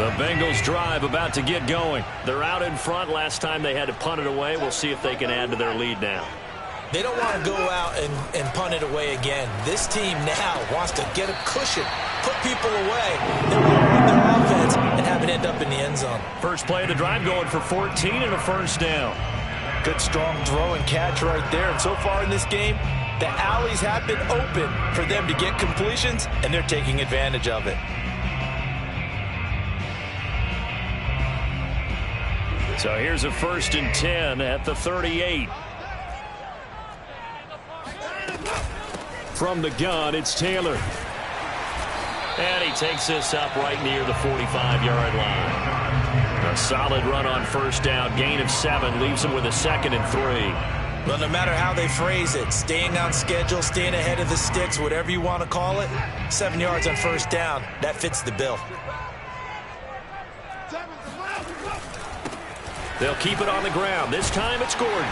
The Bengals drive about to get going. They're out in front. Last time they had to punt it away. We'll see if they can add to their lead now. They don't want to go out and punt it away again. This team now wants to get a cushion, put people away. They want to run their offense and have it end up in the end zone. First play of the drive going for 14 and a first down. Good strong throw and catch right there. And so far in this game, the alleys have been open for them to get completions, and they're taking advantage of it. So here's a 1st and 10 at the 38. From the gun, it's Taylor. And he takes this up right near the 45-yard line. A solid run on first down. Gain of 7 leaves him with a 2nd and 3. Well, no matter how they phrase it, staying on schedule, staying ahead of the sticks, whatever you want to call it, 7 yards on first down, that fits the bill. They'll keep it on the ground. This time it's Gordon.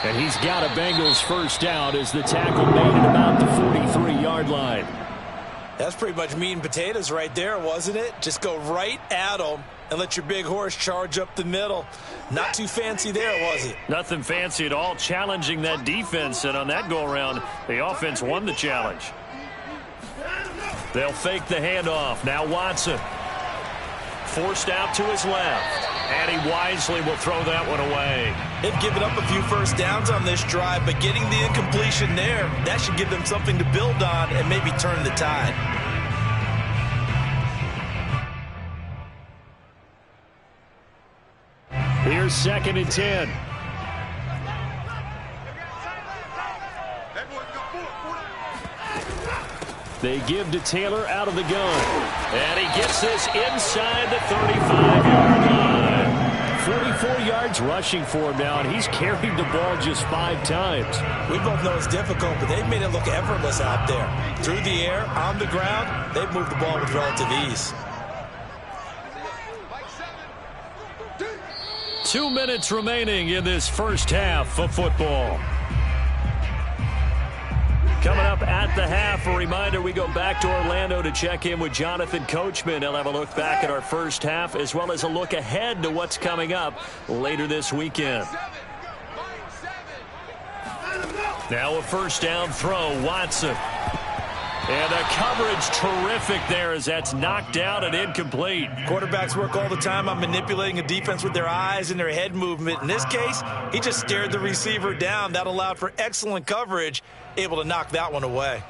And he's got a Bengals first down as the tackle made at about the 43-yard line. That's pretty much meat and potatoes right there, wasn't it? Just go right at them and let your big horse charge up the middle. Not too fancy there, was it? Nothing fancy at all, challenging that defense. And on that go-around, the offense won the challenge. They'll fake the handoff. Now Watson. Forced out to his left. And he wisely will throw that one away. They've given up a few first downs on this drive, but getting the incompletion there, that should give them something to build on and maybe turn the tide. Here's 2nd and 10. They give to Taylor out of the gun. And he gets this inside the 35-yard line. 44 yards rushing for him now, and he's carried the ball just 5 times. We both know it's difficult, but they've made it look effortless out there. Through the air, on the ground, they've moved the ball with relative ease. 2 minutes remaining in this first half of football. Coming up at the half, a reminder, we go back to Orlando to check in with Jonathan Coachman. He'll have a look back at our first half as well as a look ahead to what's coming up later this weekend. Now a first down throw, Watson. And the coverage terrific there as that's knocked down and incomplete. Quarterbacks work all the time on manipulating a defense with their eyes and their head movement. In this case, he just stared the receiver down. That allowed for excellent coverage, able to knock that one away.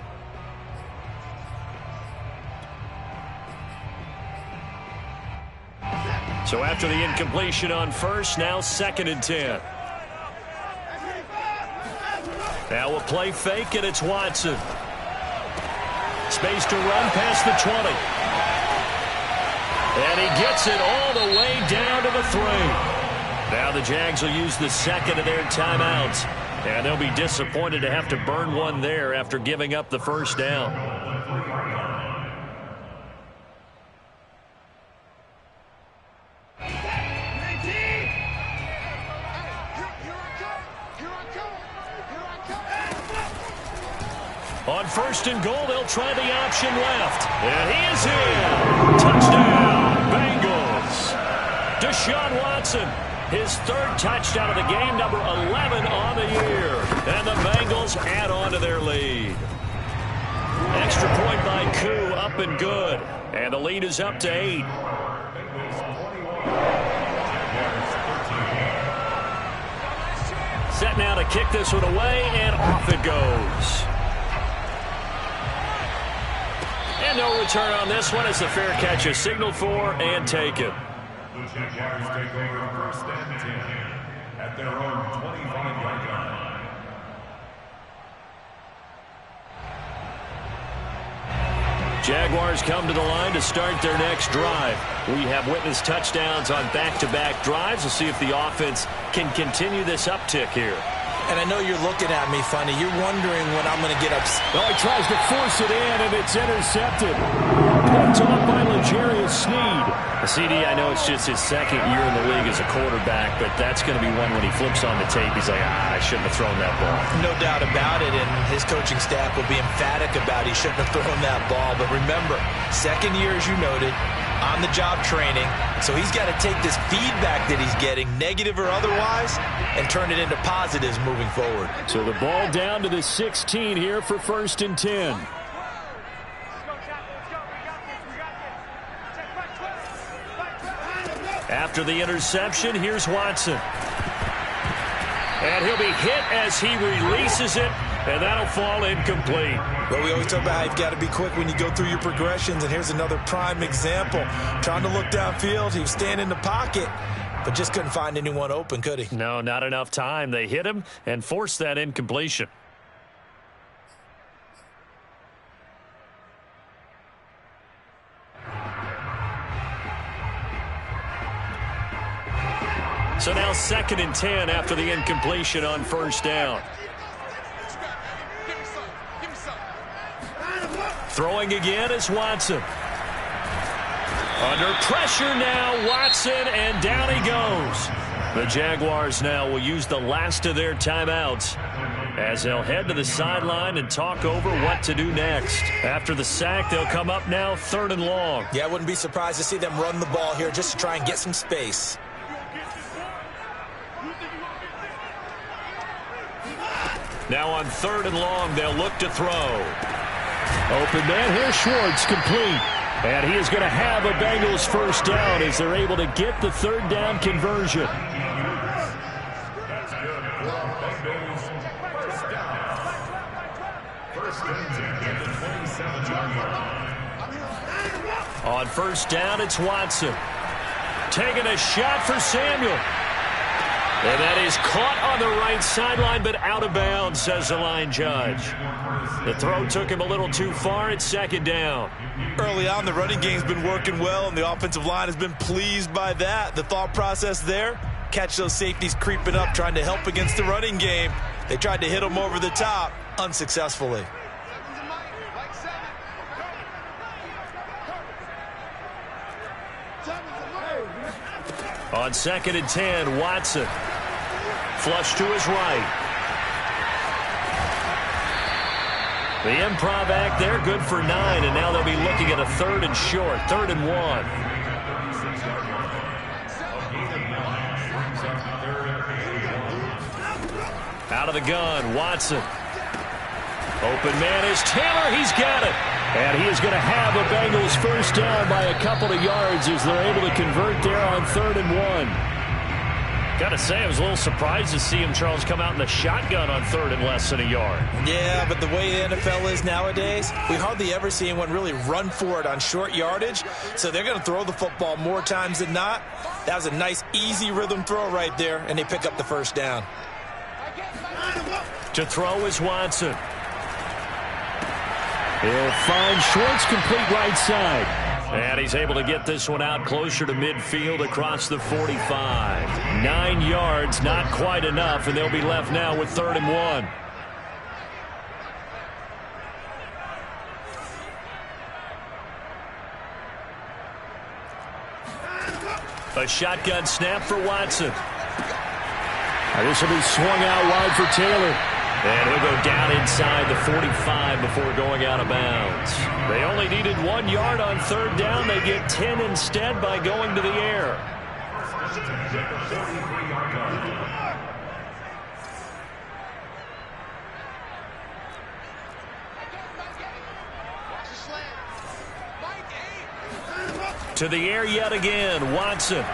So after the incompletion on first, now 2nd and 10. Now a play fake, and it's Watson. Space to run past the 20. And he gets it all the way down to the 3. Now the Jags will use the 2nd of their timeouts. And they'll be disappointed to have to burn one there after giving up the first down. On 1st and goal, they'll try the option left. And he is in. Touchdown, Bengals. Deshaun Watson, his 3rd touchdown of the game, number 11 on the year. And the Bengals add on to their lead. Extra point by Koo, up and good. And the lead is up to 8. Set now to kick this one away, and off it goes. And no return on this one as the fair catch is signaled for and taken. The Jaguars take over 1st and 10 at their own 25-yard line. Jaguars come to the line to start their next drive. We have witnessed touchdowns on back-to-back drives. We'll see if the offense can continue this uptick here. And I know you're looking at me funny. You're wondering when I'm going to get upset. Oh, he tries to force it in, and it's intercepted. Picked off by L'Jarius Sneed. CD, I know it's just his second year in the league as a quarterback, but that's going to be one when he flips on the tape, he's like, I shouldn't have thrown that ball. No doubt about it, and his coaching staff will be emphatic about he shouldn't have thrown that ball. But remember, second year, as you noted, on-the-job training, so he's got to take this feedback that he's getting, negative or otherwise, and turn it into positives moving forward. So the ball down to the 16 here for 1st and 10. After the interception, here's Watson. And he'll be hit as he releases it, and that'll fall incomplete. Well, we always talk about how you've got to be quick when you go through your progressions, and here's another prime example. Trying to look downfield, he was standing in the pocket, but just couldn't find anyone open, could he? No, not enough time. They hit him and forced that incompletion. So now 2nd and 10 after the incompletion on 1st down. Throwing again is Watson. Under pressure now, Watson, and down he goes. The Jaguars now will use the last of their timeouts as they'll head to the sideline and talk over what to do next. After the sack, they'll come up now 3rd and long. Yeah, I wouldn't be surprised to see them run the ball here just to try and get some space. Now on 3rd and long, they'll look to throw. Open man, here's Schwartz, complete. And he is going to have a Bengals 1st down as they're able to get the 3rd down conversion. That's good. Bengals, 1st down. 1st and 10 at the 27-yard line. On 1st down, it's Watson. Taking a shot for Samuel. And that is caught on the right sideline, but out of bounds, says the line judge. The throw took him a little too far. It's 2nd down. Early on, the running game's been working well, and the offensive line has been pleased by that. The thought process there, catch those safeties creeping up, trying to help against the running game. They tried to hit them over the top, unsuccessfully. On 2nd and 10, Watson. Flush to his right. The improv act there, good for 9, and now they'll be looking at a 3rd and short, 3rd and 1. Out of the gun, Watson. Open man is Taylor. He's got it. And he is going to have a Bengals 1st down by a couple of yards as they're able to convert there on 3rd and 1. Got to say, I was a little surprised to see him, Charles, come out in the shotgun on 3rd and less than a yard. Yeah, but the way the NFL is nowadays, we hardly ever see anyone really run for it on short yardage. So they're going to throw the football more times than not. That was a nice, easy rhythm throw right there, and they pick up the 1st down. To throw is Watson. He'll find Schwartz, complete right side. And he's able to get this one out closer to midfield across the 45. 9 yards, not quite enough, and they'll be left now with 3rd and 1. A shotgun snap for Watson. This will be swung out wide for Taylor. And he'll go down inside the 45 before going out of bounds. They only needed 1 yard on 3rd down. They get 10 instead by going to the air. To the air yet again, Watson.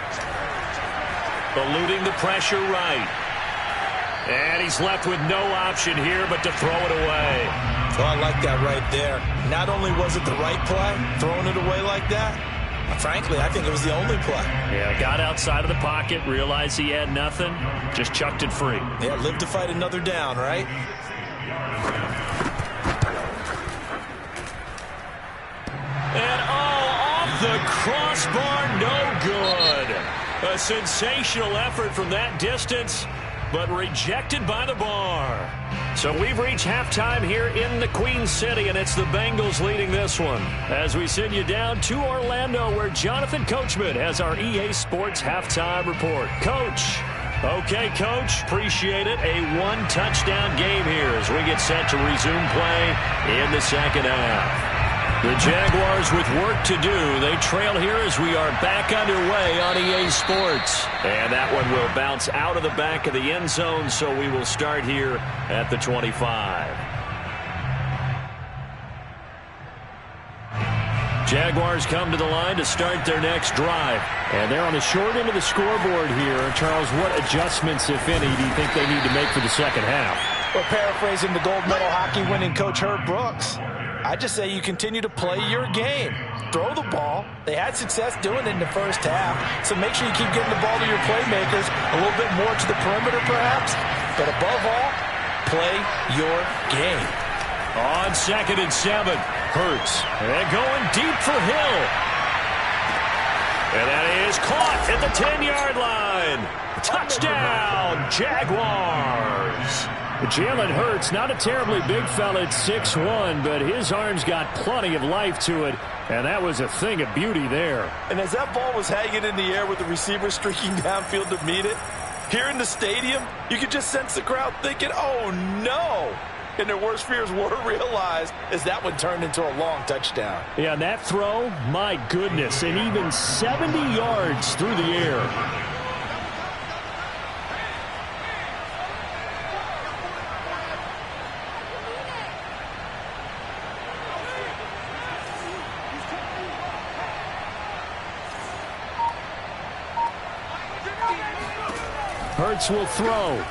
Eluding the pressure right. And he's left with no option here but to throw it away. Oh, I like that right there. Not only was it the right play, throwing it away like that, frankly, I think it was the only play. Yeah, got outside of the pocket, realized he had nothing, just chucked it free. Yeah, live to fight another down, right? And off the crossbar, no good. A sensational effort from that distance. but rejected by the bar. So we've reached halftime here in the Queen City, and it's the Bengals leading this one. As we send you down to Orlando, where Jonathan Coachman has our EA Sports halftime report. Coach. Okay, Coach, appreciate it. A one-touchdown game here as we get set to resume play in the second half. The Jaguars with work to do. They trail here as we are back underway on EA Sports. And that one will bounce out of the back of the end zone, so we will start here at the 25. Jaguars come to the line to start their next drive. And they're on the short end of the scoreboard here. Charles, what adjustments, if any, do you think they need to make for the second half? Well, paraphrasing the gold medal hockey winning coach Herb Brooks, I just say you continue to play your game. Throw the ball. They had success doing it in the first half, so make sure you keep getting the ball to your playmakers, a little bit more to the perimeter perhaps, but above all, play your game. On 2nd and 7, Hurts. And going deep for Hill. And that is caught at the 10-yard line. Touchdown, Jaguars. Jalen Hurts, not a terribly big fella at 6'1", but his arms got plenty of life to it, and that was a thing of beauty there. And as that ball was hanging in the air with the receiver streaking downfield to meet it, here in the stadium, you could just sense the crowd thinking, oh, no. And their worst fears were realized as that one turned into a long touchdown. Yeah, and that throw, my goodness, and even 70 yards through the air. Hurts will throw.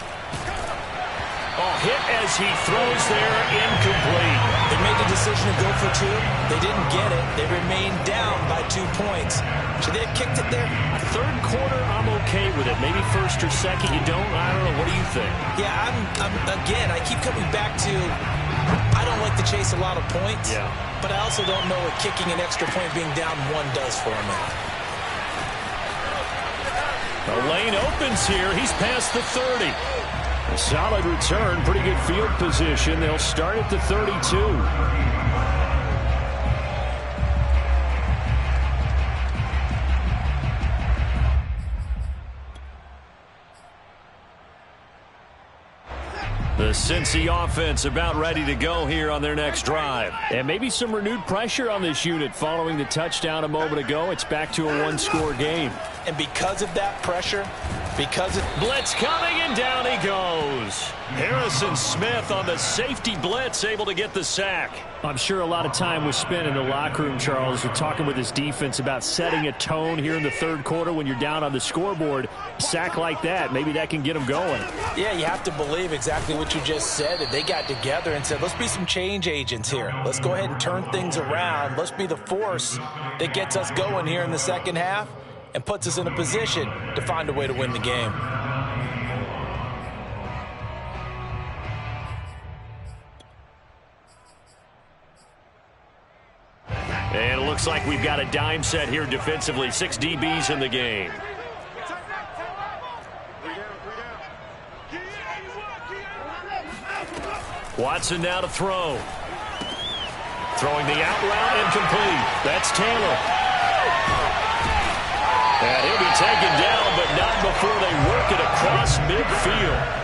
Oh, hit as he throws there, incomplete. They made the decision to go for two. They didn't get it. They remained down by 2 points. Should they have kicked it there? Third quarter, I'm okay with it. Maybe first or second, you don't? I don't know. What do you think? Yeah, again, I keep coming back to I don't like to chase a lot of points. Yeah. But I also don't know what kicking an extra point being down 1 does for me. The lane opens here. He's past the 30. A solid return. Pretty good field position. They'll start at the 32. The Cincy offense about ready to go here on their next drive. And maybe some renewed pressure on this unit following the touchdown a moment ago. It's back to a one-score game. And because of that pressure, blitz coming, and down he goes. Harrison Smith on the safety blitz, able to get the sack. I'm sure a lot of time was spent in the locker room, Charles, talking with his defense about setting a tone here in the third quarter when you're down on the scoreboard. A sack like that, maybe that can get them going. Yeah, you have to believe exactly what you just said. That they got together and said, let's be some change agents here. Let's go ahead and turn things around. Let's be the force that gets us going here in the second half and puts us in a position to find a way to win the game. And it looks like we've got a dime set here defensively. 6 DBs in the game. Watson now to throw. Throwing the out route, incomplete. That's Taylor. And he'll be taken down, but not before they work it across midfield.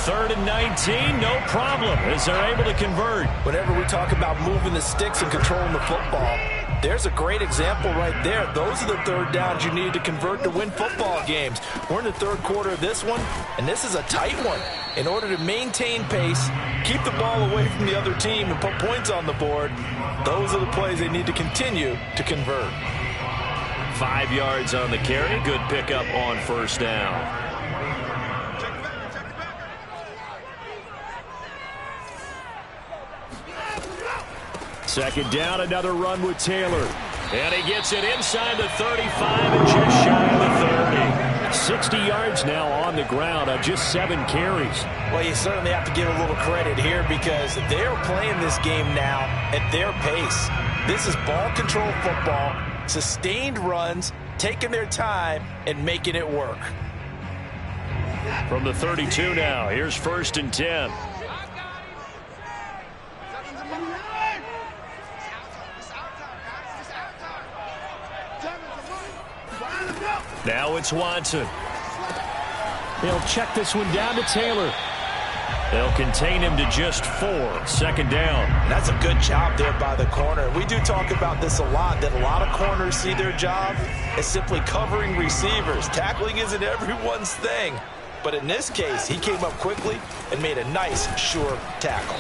3rd and 19, no problem, as they're able to convert. Whenever we talk about moving the sticks and controlling the football, there's a great example right there. Those are the third downs you need to convert to win football games. We're in the third quarter of this one, and this is a tight one. In order to maintain pace, keep the ball away from the other team, and put points on the board, those are the plays they need to continue to convert. 5 yards on the carry. Good pickup on first down. Second down, another run with Taylor. And he gets it inside the 35 and just shy of the 30. 60 yards now on the ground on just 7 carries. Well, you certainly have to give a little credit here because they're playing this game now at their pace. This is ball control football, sustained runs, taking their time and making it work. From the 32 now, here's 1st and 10. Now it's Watson. They'll check this one down to Taylor. They'll contain him to just 4. 2nd down. That's a good job there by the corner. We do talk about this a lot, that a lot of corners see their job as simply covering receivers. Tackling isn't everyone's thing. But in this case, he came up quickly and made a nice, sure tackle.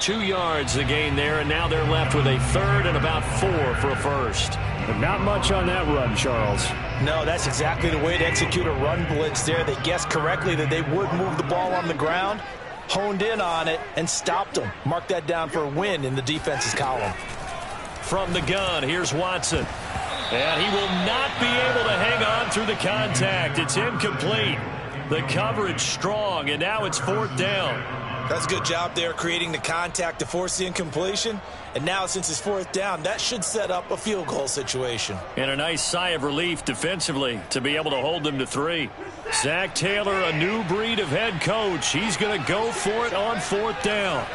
2 yards the gain there, and now they're left with a 3rd and about 4 for a first. But not much on that run, Charles. No, that's exactly the way to execute a run blitz there. They guessed correctly that they would move the ball on the ground, honed in on it, and stopped them. Mark that down for a win in the defense's column. From the gun, here's Watson. And he will not be able to hang on through the contact. It's incomplete. The coverage strong, and now it's 4th down. That's a good job there creating the contact to force the incompletion. And now since it's 4th down, that should set up a field goal situation. And a nice sigh of relief defensively to be able to hold them to 3. Zach Taylor, a new breed of head coach. He's going to go for it on 4th down.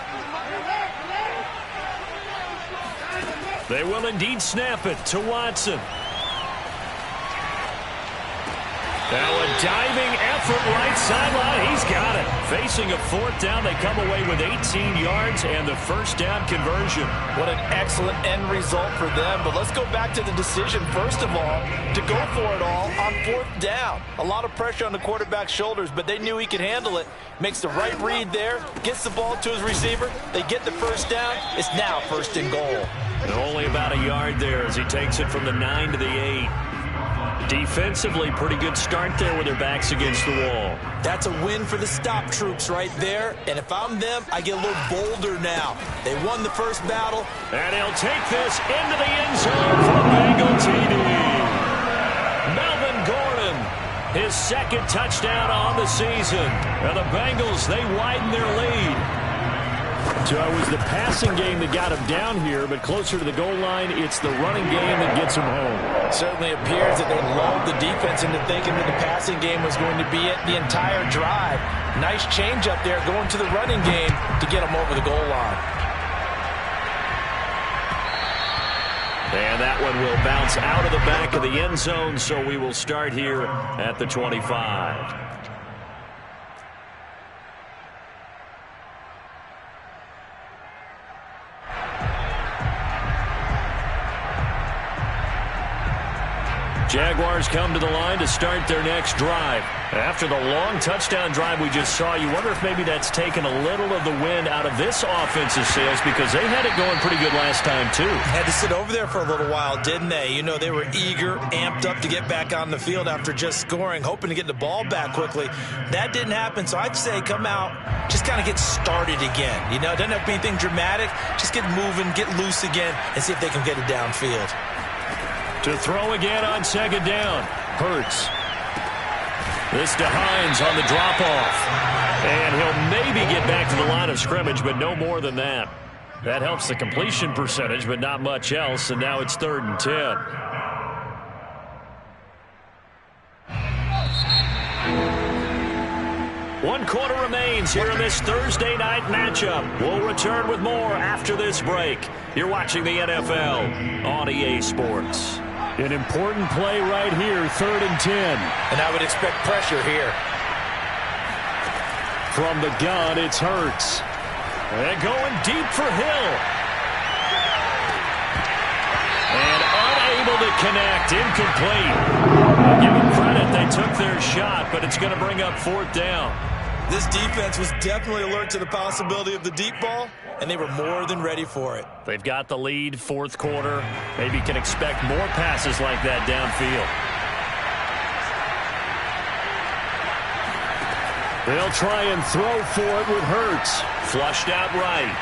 They will indeed snap it to Watson. Now a diving effort right sideline. He's got it. Facing a 4th down, they come away with 18 yards and the 1st down conversion. What an excellent end result for them. But let's go back to the decision, first of all, to go for it all on 4th down. A lot of pressure on the quarterback's shoulders, but they knew he could handle it. Makes the right read there, gets the ball to his receiver. They get the 1st down. It's now 1st and goal. And only about a yard there as he takes it from the 9 to the 8. Defensively, pretty good start there with their backs against the wall. That's a win for the stop troops right there. And if I'm them, I get a little bolder now. They won the first battle. And he'll take this into the end zone for a Bengal TD. Melvin Gordon, his 2nd touchdown on the season. And the Bengals, they widen their lead. So it was the passing game that got him down here, but closer to the goal line, it's the running game that gets him home. Certainly appears that they lulled the defense into thinking that the passing game was going to be it the entire drive. Nice change up there going to the running game to get him over the goal line. And that one will bounce out of the back of the end zone, so we will start here at the 25. Jaguars come to the line to start their next drive. After the long touchdown drive we just saw, you wonder if maybe that's taken a little of the wind out of this offensive sails because they had it going pretty good last time too. Had to sit over there for a little while, didn't they? You know, they were eager, amped up to get back on the field after just scoring, hoping to get the ball back quickly. That didn't happen, so I'd say come out, just kind of get started again. You know, it doesn't have to be anything dramatic. Just get moving, get loose again, and see if they can get it downfield. To throw again on 2nd down. Hurts. This to Hines on the drop-off. And he'll maybe get back to the line of scrimmage, but no more than that. That helps the completion percentage, but not much else, and now it's 3rd and 10. One quarter remains here in this Thursday night matchup. We'll return with more after this break. You're watching the NFL on EA Sports. An important play right here, 3rd and 10. And I would expect pressure here. From the gun, it's Hurts. And going deep for Hill. And unable to connect, incomplete. I'll give them credit, they took their shot, but it's going to bring up 4th down. This defense was definitely alert to the possibility of the deep ball, and they were more than ready for it. They've got the lead, 4th quarter. Maybe can expect more passes like that downfield. They'll try and throw for it with Hurts. Flushed out right.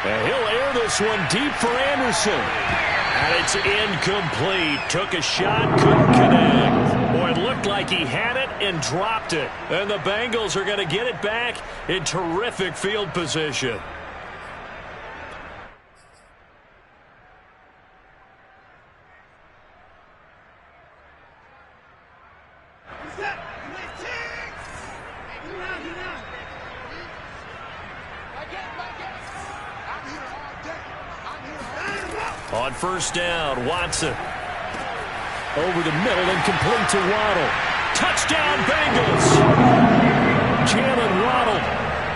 And he'll air this one deep for Anderson. And it's incomplete. Took a shot, couldn't connect. Boy, it looked like he had it and dropped it. And the Bengals are going to get it back in terrific field position. On first down, Watson. Over the middle and complete to Waddle. Touchdown, Bengals! Jalen Waddle,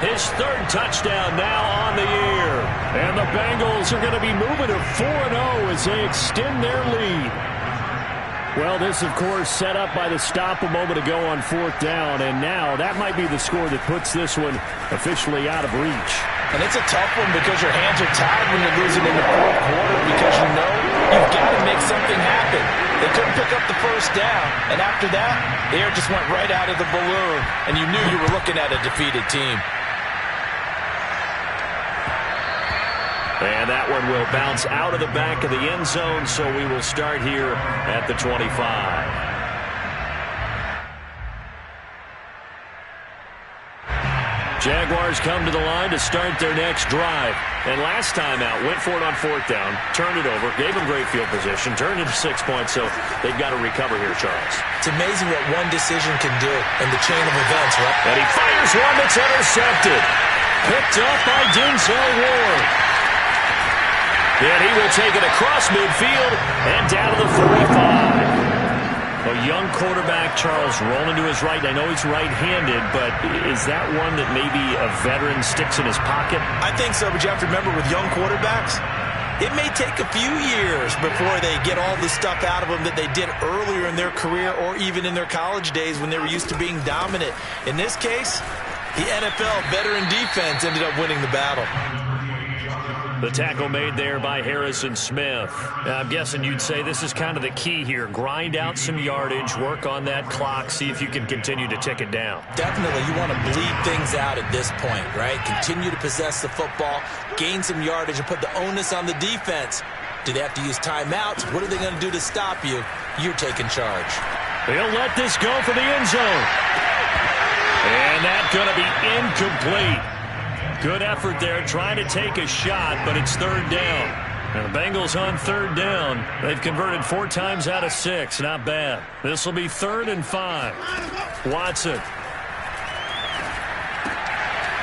his third touchdown now on the year. And the Bengals are going to be moving to 4-0 as they extend their lead. Well, this, of course, set up by the stop a moment ago on fourth down, and now that might be the score that puts this one officially out of reach. And it's a tough one because your hands are tied when you're losing in the fourth quarter because you know you've got to make something happen. They couldn't pick up the first down, and after that, the air just went right out of the balloon, and you knew you were looking at a defeated team. And that one will bounce out of the back of the end zone, so we will start here at the 25. Jaguars come to the line to start their next drive. And last time out, went for it on fourth down, turned it over, gave them great field position, turned it to 6 points, so they've got to recover here, Charles. It's amazing what one decision can do in the chain of events, right? And he fires one that's intercepted. Picked up by Denzel Ward. And he will take it across midfield and down to the 45. A young quarterback, Charles, rolling to his right. I know he's right-handed, but is that one that maybe a veteran sticks in his pocket? I think so, but you have to remember with young quarterbacks, it may take a few years before they get all the stuff out of them that they did earlier in their career or even in their college days when they were used to being dominant. In this case, the NFL veteran defense ended up winning the battle. The tackle made there by Harrison Smith. I'm guessing you'd say this is kind of the key here. Grind out some yardage, work on that clock, see if you can continue to tick it down. Definitely. You want to bleed things out at this point, right? Continue to possess the football, gain some yardage, and put the onus on the defense. Do they have to use timeouts? What are they going to do to stop you? You're taking charge. They'll let this go for the end zone. And that's going to be incomplete. Good effort there, trying to take a shot, but it's third down. And the Bengals on third down. They've converted 4 times out of 6. Not bad. This will be 3rd and 5. Watson.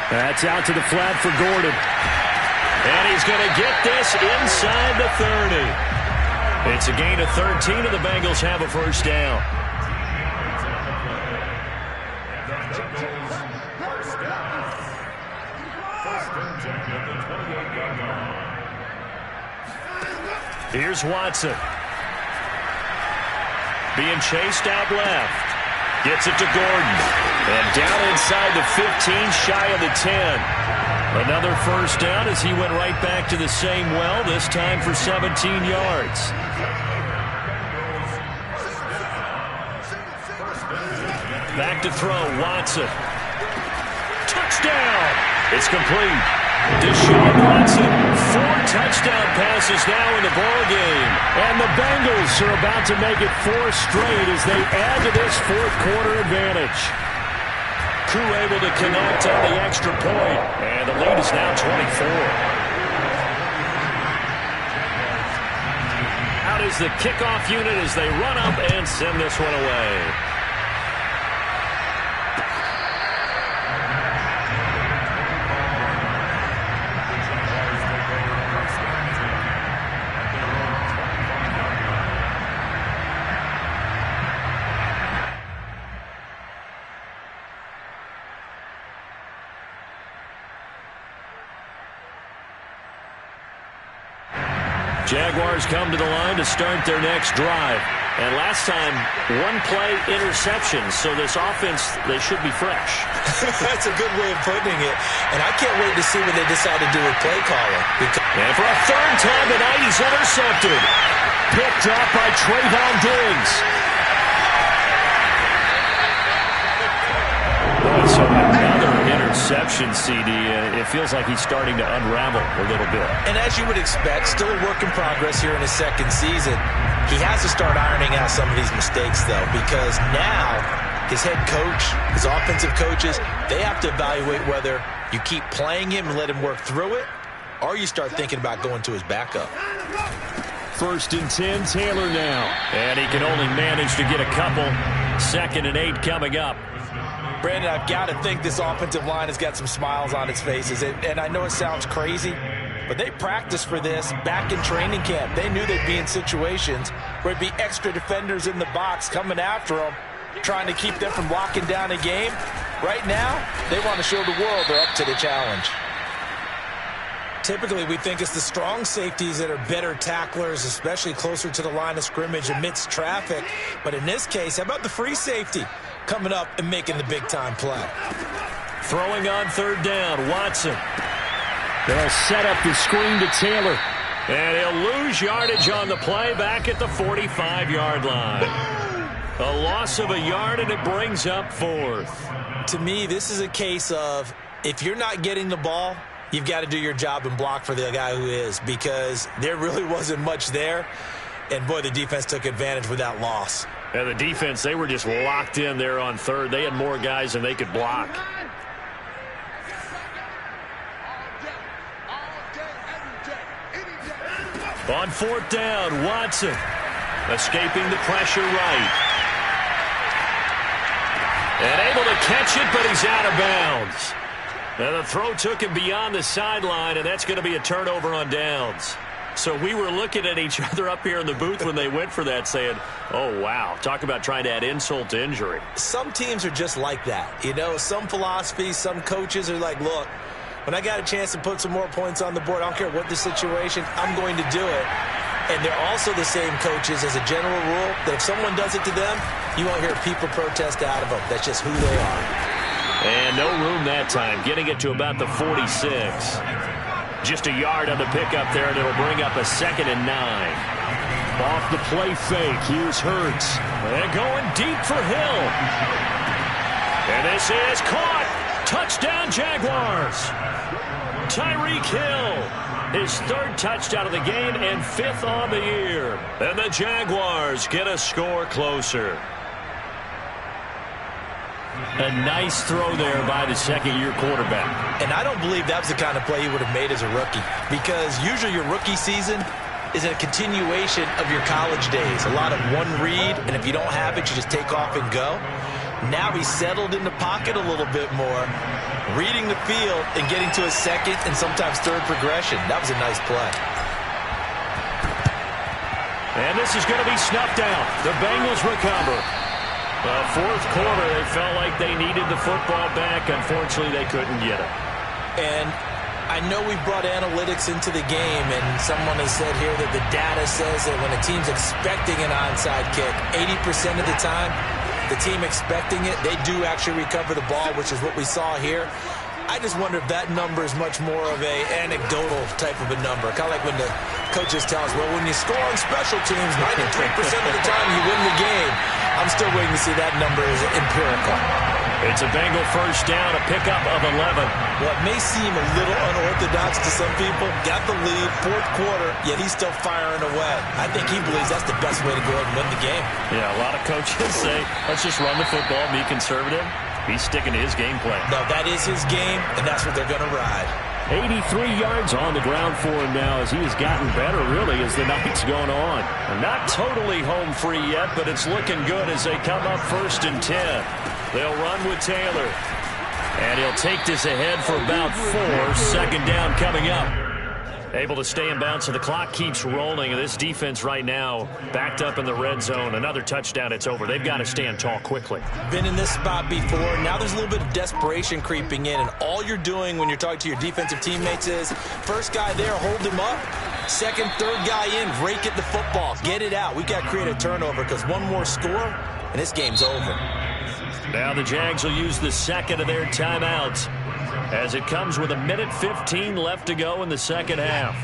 That's out to the flat for Gordon. And he's going to get this inside the 30. It's a gain of 13, and the Bengals have a first down. Here's Watson. Being chased out left. Gets it to Gordon. And down inside the 15, shy of the 10. Another first down as he went right back to the same well, this time for 17 yards. Back to throw, Watson. Touchdown! It's complete. Deshaun Watson, 4 touchdown passes now in the ballgame. And the Bengals are about to make it 4 straight as they add to this fourth quarter advantage. Koo able to connect on the extra point. And the lead is now 24. Out is the kickoff unit as they run up and send this one away. Jaguars come to the line to start their next drive. And last time, 1-play interception. So this offense, they should be fresh. That's a good way of putting it. And I can't wait to see what they decide to do with play calling. And for a third time tonight, he's intercepted. Picked up by Trayvon Diggs. So another interception, CD. It feels like he's starting to unravel a little bit. And as you would expect, still a work in progress here in his second season. He has to start ironing out some of these mistakes, though, because now his head coach, his offensive coaches, they have to evaluate whether you keep playing him and let him work through it, or you start thinking about going to his backup. 1st and 10, Taylor now. And he can only manage to get a couple. 2nd and 8 coming up. Brandon, I've got to think this offensive line has got some smiles on its faces. And I know it sounds crazy, But they practiced for this back in training camp. They knew they'd be in situations where there'd be extra defenders in the box coming after them, trying to keep them from locking down a game. Right now, they want to show the world they're up to the challenge. Typically, we think it's the strong safeties that are better tacklers, especially closer to the line of scrimmage amidst traffic. But in this case, how about the free safety coming up and making the big-time play? Throwing on third down, Watson. They'll set up the screen to Taylor. And he'll lose yardage on the play back at the 45-yard line. A loss of a yard, and it brings up fourth. To me, this is a case of if you're not getting the ball, you've got to do your job and block for the guy who is, because there really wasn't much there. And, boy, the defense took advantage with that loss. And the defense, they were just locked in there on third. They had more guys than they could block. On fourth down, Watson escaping the pressure right. And able to catch it, but he's out of bounds. And the throw took him beyond the sideline, and that's going to be a turnover on downs. So we were looking at each other up here in the booth when they went for that, saying, oh, wow, talk about trying to add insult to injury. Some teams are just like that. You know, some philosophies, some coaches are like, look, when I got a chance to put some more points on the board, I don't care what the situation, I'm going to do it. And they're also the same coaches as a general rule that if someone does it to them, you won't hear people protest out of them. That's just who they are. And no room that time, getting it to about the 46. Just a yard on the pickup there, and it'll bring up a 2nd and 9. Off the play fake, here's Hurts. And going deep for Hill. And this is caught. Touchdown, Jaguars. Tyreek Hill, his 3rd touchdown of the game and 5th on the year. And the Jaguars get a score closer. A nice throw there by the 2nd-year quarterback. And I don't believe that was the kind of play he would have made as a rookie, because usually your rookie season is a continuation of your college days. A lot of one read, and if you don't have it, you just take off and go. Now he's settled in the pocket a little bit more, reading the field and getting to a 2nd and sometimes 3rd progression. That was a nice play. And this is going to be snuffed out. The Bengals recover. Fourth quarter, they felt like they needed the football back. Unfortunately, they couldn't get it. And I know we brought analytics into the game, and someone has said here that the data says that when a team's expecting an onside kick, 80% of the time, the team expecting it, they do actually recover the ball, which is what we saw here. I just wonder if that number is much more of a anecdotal type of a number. Kind of like when the coaches tell us, well, when you score on special teams, 93% of the time you win the game. I'm still waiting to see that number is empirical. It's a Bengal first down, a pickup of 11. Well, it may seem a little unorthodox to some people. Got the lead, fourth quarter, yet he's still firing away. I think he believes that's the best way to go ahead and win the game. Yeah, a lot of coaches say, let's just run the football, be conservative. He's sticking to his game plan. No, that is his game, and that's what they're going to ride. 83 yards on the ground for him now as he has gotten better, really, as the night's going on. Not totally home free yet, but it's looking good as they come up 1st and 10. They'll run with Taylor. And he'll take this ahead for about 4. 2nd down coming up. Able to stay in bounds, so the clock keeps rolling. And this defense right now backed up in the red zone. Another touchdown, it's over. They've got to stand tall quickly. Been in this spot before. Now there's a little bit of desperation creeping in. And all you're doing when you're talking to your defensive teammates is, first guy there, hold him up. 2nd, 3rd guy in, rake at the football. Get it out. We've got to create a turnover because one more score, and this game's over. Now the Jags will use the 2nd of their timeouts as it comes with 1:15 left to go in the 2nd half.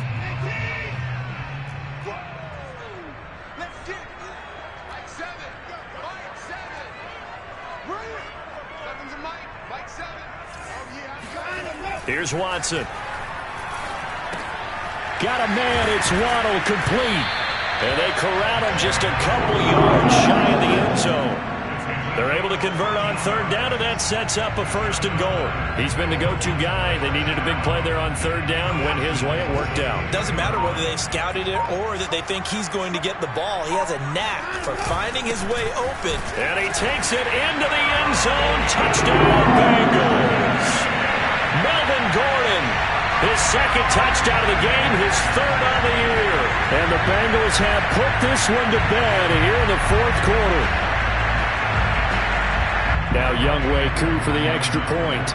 Here's Watson. Got a man, it's Waddle, complete. And they corral him just a couple yards shy of the end zone. They're able to convert on 3rd down, and that sets up a 1st and goal. He's been the go-to guy. They needed a big play there on 3rd down. Went his way, it worked out. Doesn't matter whether they've scouted it or that they think he's going to get the ball. He has a knack for finding his way open. And he takes it into the end zone. Touchdown, Bengals. Melvin Gordon, his second touchdown of the game, his third on the year. And the Bengals have put this one to bed here in the fourth quarter. Now Younghoe Koo for the extra point.